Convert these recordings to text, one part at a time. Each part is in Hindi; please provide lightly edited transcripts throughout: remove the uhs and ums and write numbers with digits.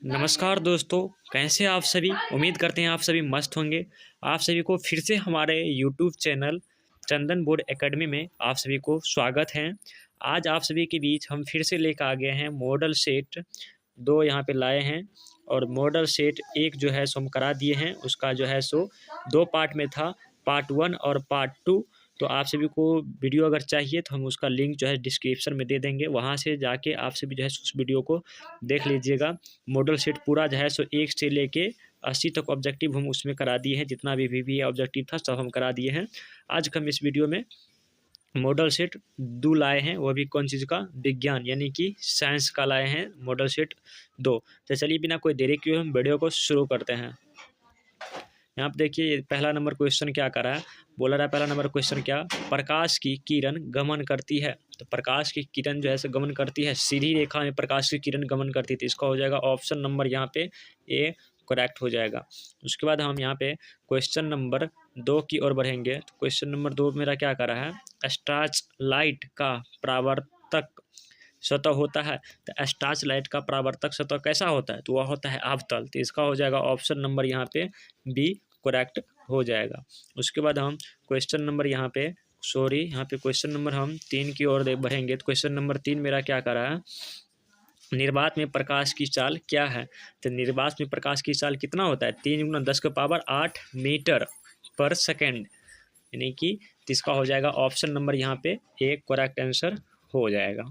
नमस्कार दोस्तों, कैसे आप सभी। उम्मीद करते हैं आप सभी मस्त होंगे। आप सभी को फिर से हमारे यूट्यूब चैनल चंदन बोर्ड एकेडमी में आप सभी को स्वागत है। आज आप सभी के बीच हम फिर से लेकर आ गए हैं मॉडल सेट 2 यहाँ पे लाए हैं। और मॉडल सेट 1 जो है सो हम करा दिए हैं, उसका जो है सो 2 पार्ट में था, पार्ट 1 और पार्ट 2। तो आप सभी को वीडियो अगर चाहिए तो हम उसका लिंक जो है डिस्क्रिप्शन में दे देंगे, वहाँ से जाके आप सभी जो है उस वीडियो को देख लीजिएगा। मॉडल सेट पूरा जो है सो 1 से लेके 80 तक ऑब्जेक्टिव हम उसमें करा दिए हैं, जितना भी ऑब्जेक्टिव था सब हम करा दिए हैं। आज हम इस वीडियो में मॉडल सेट 2 लाए हैं, वो भी कौन चीज़ का, विज्ञान यानी कि साइंस का लाए हैं मॉडल सेट 2। तो चलिए बिना कोई देरी किए हम वीडियो को शुरू करते हैं। यहाँ पे देखिए पहला नंबर क्वेश्चन क्या कर रहा है, बोला रहा है पहला नंबर क्वेश्चन क्या, प्रकाश की किरण गमन करती है। तो प्रकाश की किरण जो है सो गमन करती है, सीधी रेखा में प्रकाश की किरण गमन करती थी। इसका हो जाएगा ऑप्शन नंबर यहाँ पे ए करेक्ट हो जाएगा। उसके बाद हम यहाँ पे क्वेश्चन नंबर 2 की ओर बढ़ेंगे। तो क्वेश्चन नंबर 2 मेरा क्या कर रहा है, स्टार्च लाइट का परावर्तक सतह होता है। तो स्टार्च लाइट का परावर्तक सतह कैसा होता है, तो वह होता है अवतल। तो इसका हो जाएगा ऑप्शन नंबर यहाँ पे बी करेक्ट हो जाएगा। उसके बाद हम क्वेश्चन नंबर यहाँ पे यहाँ पे क्वेश्चन नंबर हम 3 की ओर बढ़ेंगे। तो क्वेश्चन नंबर 3 मेरा क्या कर रहा है, निर्वात में प्रकाश की चाल क्या है। तो निर्वात में प्रकाश की चाल कितना होता है, 3 × 10⁸ मीटर पर सेकेंड, यानी कि इसका हो जाएगा ऑप्शन नंबर यहाँ पे एक करेक्ट आंसर हो जाएगा।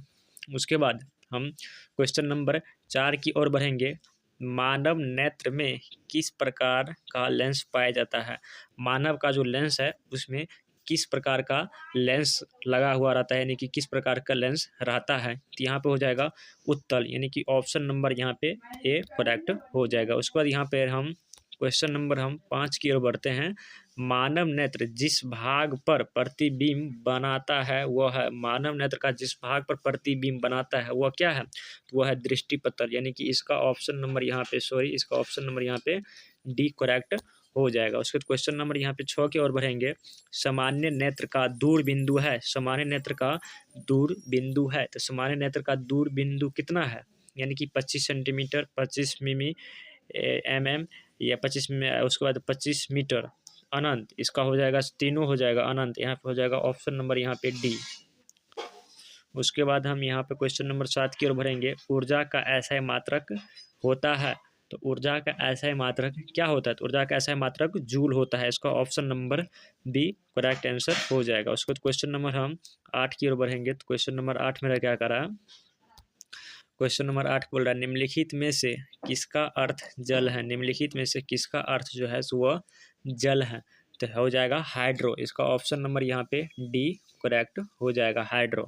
उसके बाद हम क्वेश्चन नंबर 4 की ओर बढ़ेंगे। मानव नेत्र में किस प्रकार का लेंस पाया जाता है। मानव का जो लेंस है उसमें किस प्रकार का लेंस लगा हुआ रहता है, यानी कि किस प्रकार का लेंस रहता है। तो यहाँ पे हो जाएगा उत्तल, यानी कि ऑप्शन नंबर यहाँ पे ए करेक्ट हो जाएगा। उसके बाद यहाँ पे हम क्वेश्चन नंबर 5 की ओर बढ़ते हैं। मानव नेत्र जिस भाग पर प्रतिबिंब बनाता है वह है, मानव नेत्र का जिस भाग पर प्रतिबिंब बनाता है वह क्या है, तो वह है दृष्टिपटल, यानी कि इसका ऑप्शन नंबर यहाँ पे इसका ऑप्शन नंबर यहाँ पे डी करेक्ट हो जाएगा। उसके बाद क्वेश्चन नंबर यहाँ पे 6 की ओर बढ़ेंगे। सामान्य नेत्र का दूर बिंदु है, सामान्य नेत्र का दूर बिंदु है। तो सामान्य नेत्र का दूर बिंदु कितना है, यानी कि 25 सेंटीमीटर, 25 मिमी mm या 25 में, उसके बाद 25 मीटर अनंत। इसका हो जाएगा तीनों हो जाएगा अनंत, यहाँ पे हो जाएगा ऑप्शन नंबर यहाँ पे डी। उसके बाद हम यहाँ पे क्वेश्चन नंबर 7 की ओर बढ़ेंगे। ऊर्जा का ऐसा मात्रक होता है। तो ऊर्जा का ऐसा मात्रक क्या होता है, तो ऊर्जा का ऐसा मात्रक जूल होता है। इसका option number B correct answer हो जाएगा। उसके बाद क्वेश्चन नंबर हम 8 की ओर बढ़ेंगे। तो क्वेश्चन नंबर 8 मेरा क्या करा है, क्वेश्चन नंबर 8 बोल रहा है निम्नलिखित में से किसका अर्थ जल है। निम्नलिखित में से किसका अर्थ जो है वह जल है। तो हो जाएगा हाइड्रो। इसका ऑप्शन नंबर यहाँ पे डी करेक्ट हो जाएगा, हाइड्रो।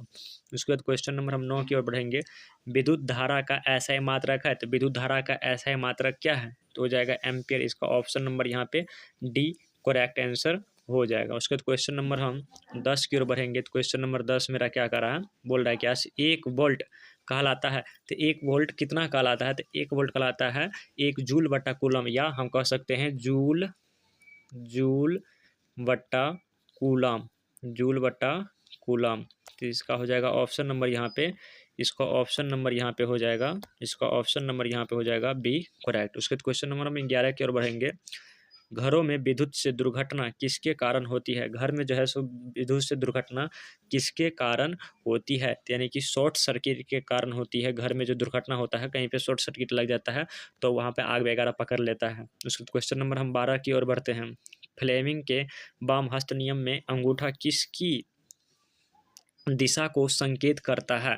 उसके बाद क्वेश्चन नंबर हम 9 की ओर बढ़ेंगे। विद्युत धारा का ऐसा मात्रक है। तो विद्युत धारा का ऐसा मात्रक क्या है, तो हो जाएगा एम्पियर। इसका ऑप्शन नंबर यहाँ पे डी करेक्ट आंसर हो जाएगा। उसके बाद क्वेश्चन नंबर हम 10 की ओर बढ़ेंगे। तो क्वेश्चन नंबर 10 मेरा क्या कर रहा है, बोल रहा है क्या 1 वोल्ट कहलाता है। तो 1 वोल्ट कितना कहलाता है, तो 1 वोल्ट कहलाता है 1 जूल बटा कूलम, या हम कह सकते हैं जूल बटा कूलम, जूल बटा कूलम। तो इसका हो जाएगा ऑप्शन नंबर यहाँ पे, इसका ऑप्शन नंबर यहाँ पे हो जाएगा, इसका ऑप्शन नंबर यहाँ पे हो जाएगा बी करेक्ट। उसके क्वेश्चन नंबर हम 11 की ओर बढ़ेंगे। घरों में विद्युत से दुर्घटना किसके कारण होती है। घर में जो है सो विद्युत से दुर्घटना किसके कारण होती है, यानी कि शॉर्ट सर्किट के कारण होती है। घर में जो दुर्घटना होता है, कहीं पे शॉर्ट सर्किट लग जाता है तो वहाँ पे आग वगैरह पकड़ लेता है। उसके क्वेश्चन नंबर हम 12 की ओर बढ़ते हैं। फ्लेमिंग के वाम हस्त नियम में अंगूठा किसकी दिशा को संकेत करता है।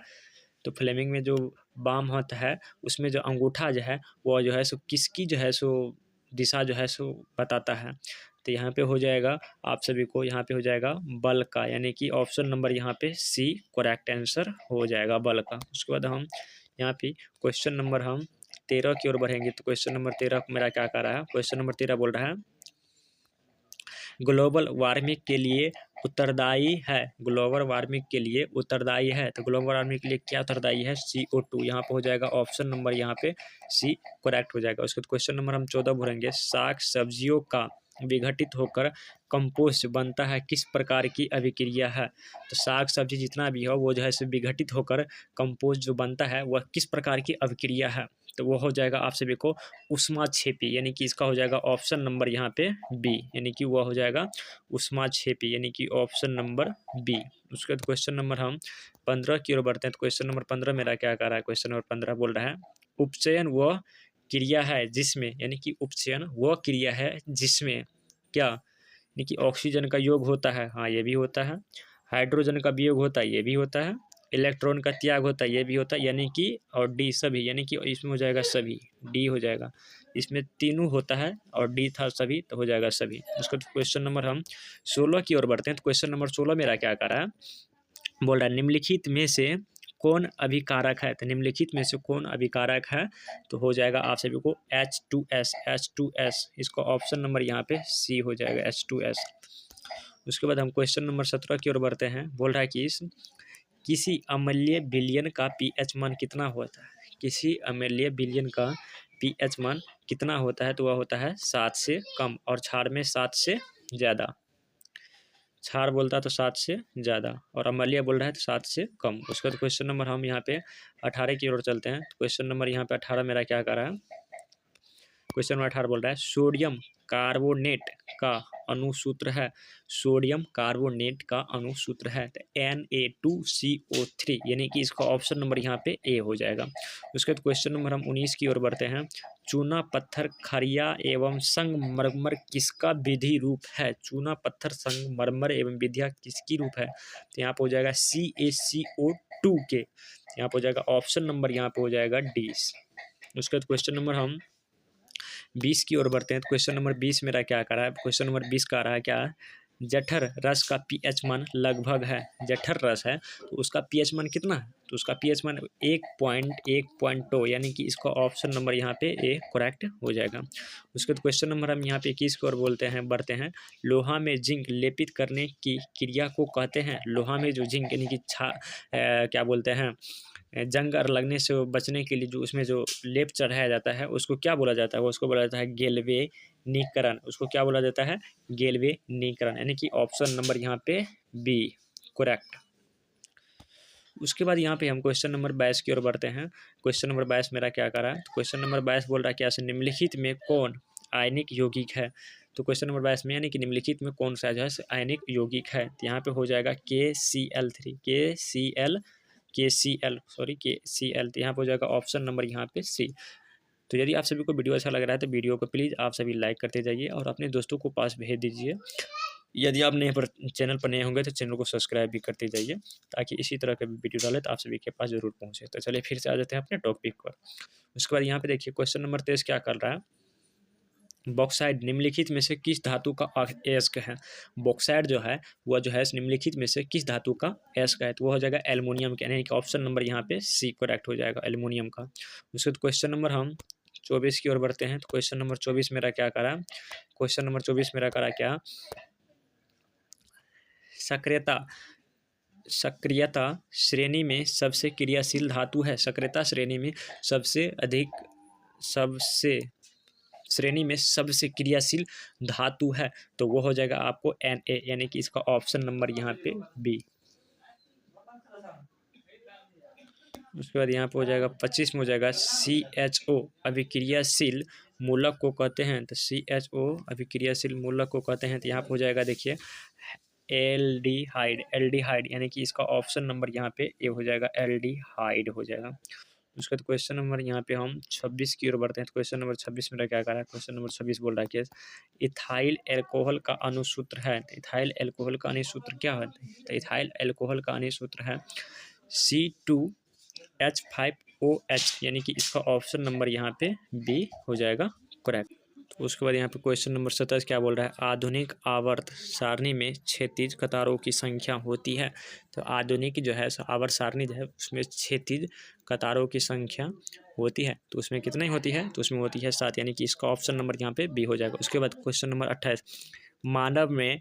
तो फ्लेमिंग में जो वाम हाथ है उसमें जो अंगूठा जो है वो जो है सो किसकी जो है सो दिशा जो है सो बताता है। तो यहाँ पे हो जाएगा आप सभी को, यहाँ पे हो जाएगा बल का, यानी कि ऑप्शन नंबर यहाँ पे सी करेक्ट आंसर हो जाएगा, बल का। उसके बाद हम यहाँ पे क्वेश्चन नंबर हम 13 की ओर बढ़ेंगे। तो क्वेश्चन नंबर 13 मेरा क्या कर रहा है, क्वेश्चन नंबर 13 बोल रहा है ग्लोबल वार्मिंग के लिए उत्तरदायी है। ग्लोबल वार्मिंग के लिए उत्तरदायी है। तो ग्लोबल वार्मिंग के लिए क्या उत्तरदायी है, CO2। यहाँ पे हो जाएगा ऑप्शन नंबर यहाँ पे सी करेक्ट हो जाएगा। उसके बाद क्वेश्चन नंबर हम 14 भरेंगे। साग सब्जियों का विघटित होकर कंपोस्ट बनता है किस प्रकार की अभिक्रिया है। तो साग सब्जी जितना भी हो वो जो है विघटित होकर कंपोस्ट जो बनता है वह किस प्रकार की अभिक्रिया है। तो वो हो जाएगा आप सभी को ऊष्माक्षेपी, यानी कि इसका हो जाएगा ऑप्शन नंबर यहाँ पे बी, यानी कि वह हो जाएगा ऊष्माक्षेपी, यानी कि ऑप्शन नंबर बी। उसके बाद क्वेश्चन नंबर हम 15 की ओर बढ़ते हैं। तो क्वेश्चन नंबर 15 मेरा क्या कर रहा है, क्वेश्चन नंबर 15 बोल रहा है उपचयन वह क्रिया है जिसमें, यानी कि उपचयन वह क्रिया है जिसमें क्या, यानी कि ऑक्सीजन का योग होता है, हाँ ये भी होता है, हाइड्रोजन का वियोग होता है, ये भी होता है, इलेक्ट्रॉन का त्याग होता है, ये भी होता है, यानी कि और डी सभी, यानी कि इसमें हो जाएगा सभी, डी हो जाएगा, इसमें तीनों होता है और डी था सभी, तो हो जाएगा सभी। उसका क्वेश्चन नंबर हम 16 की ओर बढ़ते हैं। तो क्वेश्चन नंबर 16 मेरा क्या कर रहा है, बोल रहा है निम्नलिखित में से कौन अभिकारक है, तो निम्नलिखित में से कौन अभिकारक है, तो हो जाएगा आप सभी को H2S, H2S, इसका ऑप्शन नंबर यहाँ पे सी हो जाएगा H2S। उसके बाद हम क्वेश्चन नंबर 17 की ओर बढ़ते हैं। बोल रहा है कि किसी अम्लीय विलयन का पीएच मान कितना होता है, किसी अम्लीय विलयन का पीएच मान कितना होता है, तो वह होता है 7 से कम, और क्षार में 7 से ज़्यादा, क्षार बोलता है तो 7 से ज़्यादा, और अम्लीय बोल रहा है तो 7 से कम। उसके बाद क्वेश्चन नंबर हम यहाँ पे 18 की ओर चलते हैं। तो क्वेश्चन नंबर यहाँ पे 18 मेरा क्या कर रहा है, क्वेश्चन नंबर 18 बोल रहा है सोडियम कार्बोनेट का अणुसूत्र है, सोडियम कार्बोनेट का अणुसूत्र है तो Na2CO3, यानी कि इसका ऑप्शन नंबर यहाँ पे ए हो जाएगा। उसके बाद क्वेश्चन नंबर हम 19 की ओर बढ़ते हैं। चूना पत्थर खड़िया एवं संगमरमर किसका विधि रूप है, चूना पत्थर संगमरमर एवं विधिया किसकी रूप है, तो यहाँ पे हो जाएगा CaCO2 के, यहाँ पे हो जाएगा ऑप्शन नंबर यहाँ पे हो जाएगा डी। उसके बाद क्वेश्चन नंबर हम 20 की ओर बढ़ते हैं। तो क्वेश्चन नंबर 20 मेरा क्या कर रहा है, क्वेश्चन नंबर 20 का रहा है क्या, जठर रस का पीएच मान लगभग है, जठर रस है तो उसका पीएच मान कितना है, तो उसका पीएच मान 1.2, यानी कि इसका ऑप्शन नंबर यहाँ पे ए करेक्ट हो जाएगा। उसके बाद क्वेश्चन नंबर हम यहाँ पे 21 की ओर बोलते हैं, बढ़ते हैं। लोहा में जिंक लेपित करने की क्रिया को कहते हैं, लोहा में जो जिंक यानी कि क्या बोलते हैं, जंग लगने से बचने के लिए जो उसमें जो लेप चढ़ाया जाता है उसको क्या बोला जाता है, वो उसको बोला जाता है गेल्वेनीकरण, उसको क्या बोला जाता है, गेल्वेनीकरण, यानी कि ऑप्शन नंबर यहाँ पे बी करेक्ट। उसके बाद यहाँ पे हम क्वेश्चन नंबर 22 की ओर बढ़ते हैं। क्वेश्चन नंबर 22 मेरा क्या कर रहा है, तो क्वेश्चन नंबर 22 बोल रहा है क्या, निम्नलिखित में कौन आयनिक यौगिक है, तो क्वेश्चन नंबर 22 में यानी कि निम्नलिखित में कौन सा जो है आयनिक यौगिक है, तो यहाँ पे हो जाएगा KCl, तो यहाँ पर हो जाएगा ऑप्शन नंबर यहाँ पे सी। तो यदि आप सभी को वीडियो अच्छा लग रहा है तो वीडियो को प्लीज़ आप सभी लाइक करते जाइए और अपने दोस्तों को पास भेज दीजिए। यदि आप चैनल पर नए होंगे तो चैनल को सब्सक्राइब भी करते जाइए, ताकि इसी तरह का वीडियो डाले तो आप सभी के पास जरूर पहुँचे। तो चलिए फिर से आ जाते हैं अपने टॉपिक पर। उसके बाद यहाँ पे देखिए क्वेश्चन नंबर 23 क्या कर रहा है, बॉक्साइड निम्नलिखित में से किस धातु का अयस्क है, बॉक्साइड जो है वह जो है निम्नलिखित में से किस धातु का अयस्क है, तो वो हो जाएगा एल्युमिनियम का, यानी कि ऑप्शन नंबर यहाँ पे सी करेक्ट हो जाएगा एल्युमिनियम का। उसके बाद क्वेश्चन नंबर हम 24 की ओर बढ़ते हैं। तो क्वेश्चन नंबर 24 मेरा क्या करा, क्वेश्चन नंबर 24 मेरा करा क्या, सक्रियता श्रेणी में सबसे क्रियाशील धातु है, सक्रियता श्रेणी में सबसे क्रियाशील धातु है, तो वो हो जाएगा आपको Na, यानी कि इसका ऑप्शन नंबर यहाँ पे बी। उसके बाद यहाँ पे हो जाएगा 25 में हो जाएगा CHO अभिक्रियाशील मूलक को कहते हैं, तो CHO अभिक्रियाशील मूलक को कहते हैं, तो यहाँ पे हो जाएगा देखिए एल्डिहाइड, यानी कि इसका ऑप्शन नंबर यहाँ पे ए हो जाएगा एल्डिहाइड हो जाएगा। उसके बाद क्वेश्चन नंबर यहाँ पे हम 26 की ओर बढ़ते हैं। तो क्वेश्चन नंबर 26 मेरा क्या कर रहा है, क्वेश्चन नंबर 26 बोल रहा है कि इथाइल एल्कोहल का अणुसूत्र है, तो इथाइल एल्कोहल का अणुसूत्र क्या है, तो इथाइल एल्कोहल का अणुसूत्र है C2H5OH, यानी कि इसका ऑप्शन नंबर यहाँ पे बी हो जाएगा करेक्ट। तो उसके बाद यहाँ पे क्वेश्चन नंबर 27 क्या बोल रहा है, आधुनिक आवर्त सारणी में क्षैतिज कतारों की संख्या होती है, तो आधुनिक जो है आवर्त सारणी जो है उसमें क्षैतिज कतारों की संख्या होती है, तो उसमें कितनी होती है, तो उसमें होती है 7, यानी कि इसका ऑप्शन नंबर यहाँ पे बी हो जाएगा। उसके बाद क्वेश्चन नंबर 28, मानव में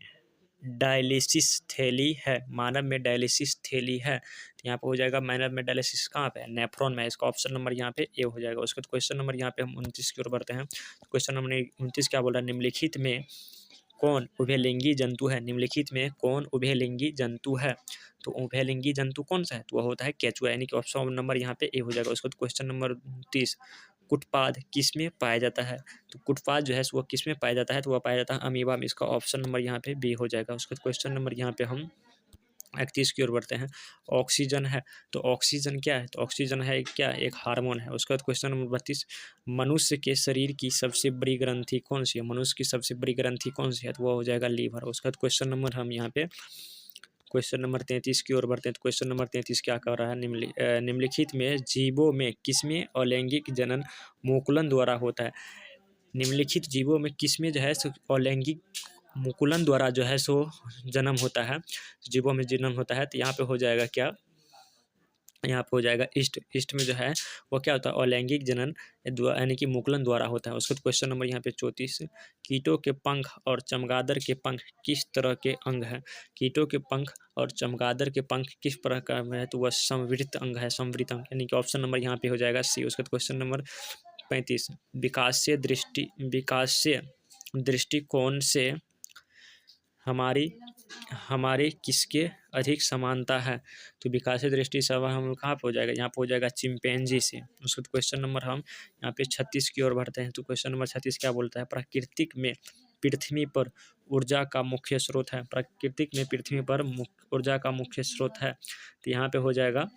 डायलिसिस थैली है, मानव में डायलिसिस थैली है, तो यहाँ पे हो जाएगा मानव में डायलिसिस कहाँ पे है, नेफ्रॉन में है, इसका ऑप्शन नंबर यहाँ पे ए हो जाएगा। उसके बाद क्वेश्चन नंबर यहाँ पे हम 29 की ओर बढ़ते हैं। क्वेश्चन नंबर 29 क्या बोल रहा है, निम्नलिखित में कौन उभयलिंगी जंतु है, निम्नलिखित में कौन उभयलिंगी जंतु है, तो उभयलिंगी जंतु कौन सा है, तो वह होता है केचुआ, यानी कि ऑप्शन नंबर यहाँ पे ए हो जाएगा। उसके बाद क्वेश्चन नंबर 30, कुटपाद किस में पाया जाता है? तो कुटपाद जो है वो किस में पाया जाता है? तो वह पाया जाता है अमीबा में। इसका ऑप्शन नंबर यहाँ पे बी हो जाएगा। उसके बाद क्वेश्चन नंबर यहाँ पे हम 31 की ओर बढ़ते हैं। ऑक्सीजन है, तो ऑक्सीजन क्या है? तो ऑक्सीजन है क्या? एक हार्मोन है। उसके बाद क्वेश्चन नंबर 32, मनुष्य के शरीर की सबसे बड़ी ग्रंथि कौन सी है? मनुष्य की सबसे बड़ी ग्रंथि कौन सी है? तो वो हो जाएगा लीवर। उसके बाद क्वेश्चन नंबर हम यहाँ पे क्वेश्चन नंबर 33 की ओर बढ़ते हैं। तो क्वेश्चन नंबर 33 क्या कर रहा है? निम्नलिखित में जीवों में किसमें अलैंगिक जनन मुकुलन द्वारा होता है? निम्नलिखित जीवों में किसमें जो है सो अलैंगिक मुकुलन द्वारा जो है सो जन्म होता है, जीवों में जन्म होता है? तो यहाँ पे हो जाएगा क्या? यहाँ पे हो जाएगा ईस्ट में जो है वो क्या होता है? अलैंगिक जनन यानी कि मुकुलन द्वारा होता है। उसके बाद क्वेश्चन नंबर यहाँ पे 34, कीटों के पंख और चमगादड़ के पंख किस तरह के अंग हैं? कीटों के पंख और चमगादड़ के पंख किस प्रकार में है? तो वह संवृत अंग है, संवृत अंग, यानी कि ऑप्शन नंबर यहाँ पे हो जाएगा सी। उसके बाद क्वेश्चन नंबर 35, विकासीय दृष्टिकोण से हमारी हमारे किसके अधिक समानता है? तो विकासीय दृष्टि से हम कहाँ पे हो जाएगा? यहाँ पे हो जाएगा चिंपैंजी से। उसके बाद क्वेश्चन नंबर हम यहाँ पे 36 की ओर बढ़ते हैं। तो क्वेश्चन नंबर 36 क्या बोलता है? प्राकृतिक में पृथ्वी पर ऊर्जा का मुख्य स्रोत है। प्राकृतिक में पृथ्वी पर ऊर्जा का मुख्य स्रोत है। तो यहाँ पे हो जाएगा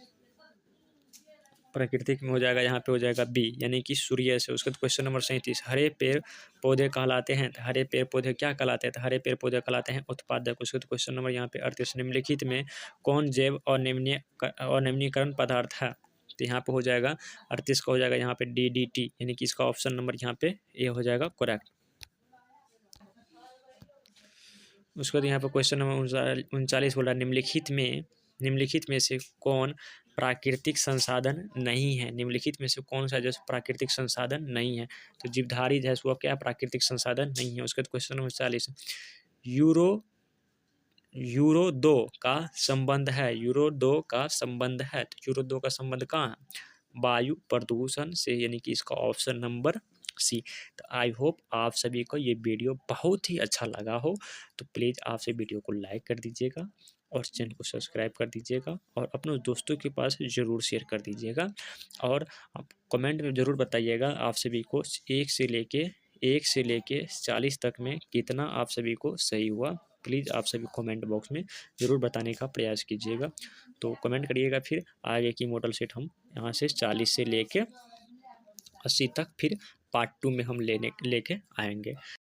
प्राकृतिक में हो जाएगा, यहाँ पे हो जाएगा बी, यानी कि सूर्य से। उसके बाद क्वेश्चन नंबर 37, हरे पेड़ पौधे कहलाते हैं? तो हरे पेड़ पौधे क्या कहलाते हैं? तो हरे पेड़ पौधे कहलाते हैं उत्पादक। उसके बाद क्वेश्चन नंबर यहाँ पे 38, निम्नलिखित में कौन जैव अनिम्नीकरण पदार्थ है? तो यहाँ पे हो जाएगा 38 का हो जाएगा यहाँ पे DDT, यानी कि इसका ऑप्शन नंबर यहाँ पे ए हो जाएगा करेक्ट। उसके बाद यहाँ पर क्वेश्चन नंबर 39 बोला, निम्नलिखित में से कौन प्राकृतिक संसाधन नहीं है? निम्नलिखित में से कौन सा जो प्राकृतिक संसाधन नहीं है? तो जीवधारी जो है वो क्या प्राकृतिक संसाधन नहीं है। उसके बाद क्वेश्चन नंबर 40, यूरो 2 का संबंध है? यूरो 2 का संबंध है, तो यूरो 2 का संबंध कहाँ है? वायु प्रदूषण से, यानी कि इसका ऑप्शन नंबर सी। तो आई होप आप सभी को ये वीडियो बहुत ही अच्छा लगा हो, तो प्लीज़ आप से वीडियो को लाइक कर दीजिएगा और चैनल को सब्सक्राइब कर दीजिएगा और अपने दोस्तों के पास ज़रूर शेयर कर दीजिएगा। और आप कमेंट में ज़रूर बताइएगा आप सभी को 1 से लेके 40 तक में कितना आप सभी को सही हुआ। प्लीज़ आप सभी कमेंट बॉक्स में ज़रूर बताने का प्रयास कीजिएगा। तो कमेंट करिएगा, फिर आगे की मॉडल सेट हम यहाँ से 40 से लेके 80 तक फिर पार्ट 2 में हम लेके आएंगे।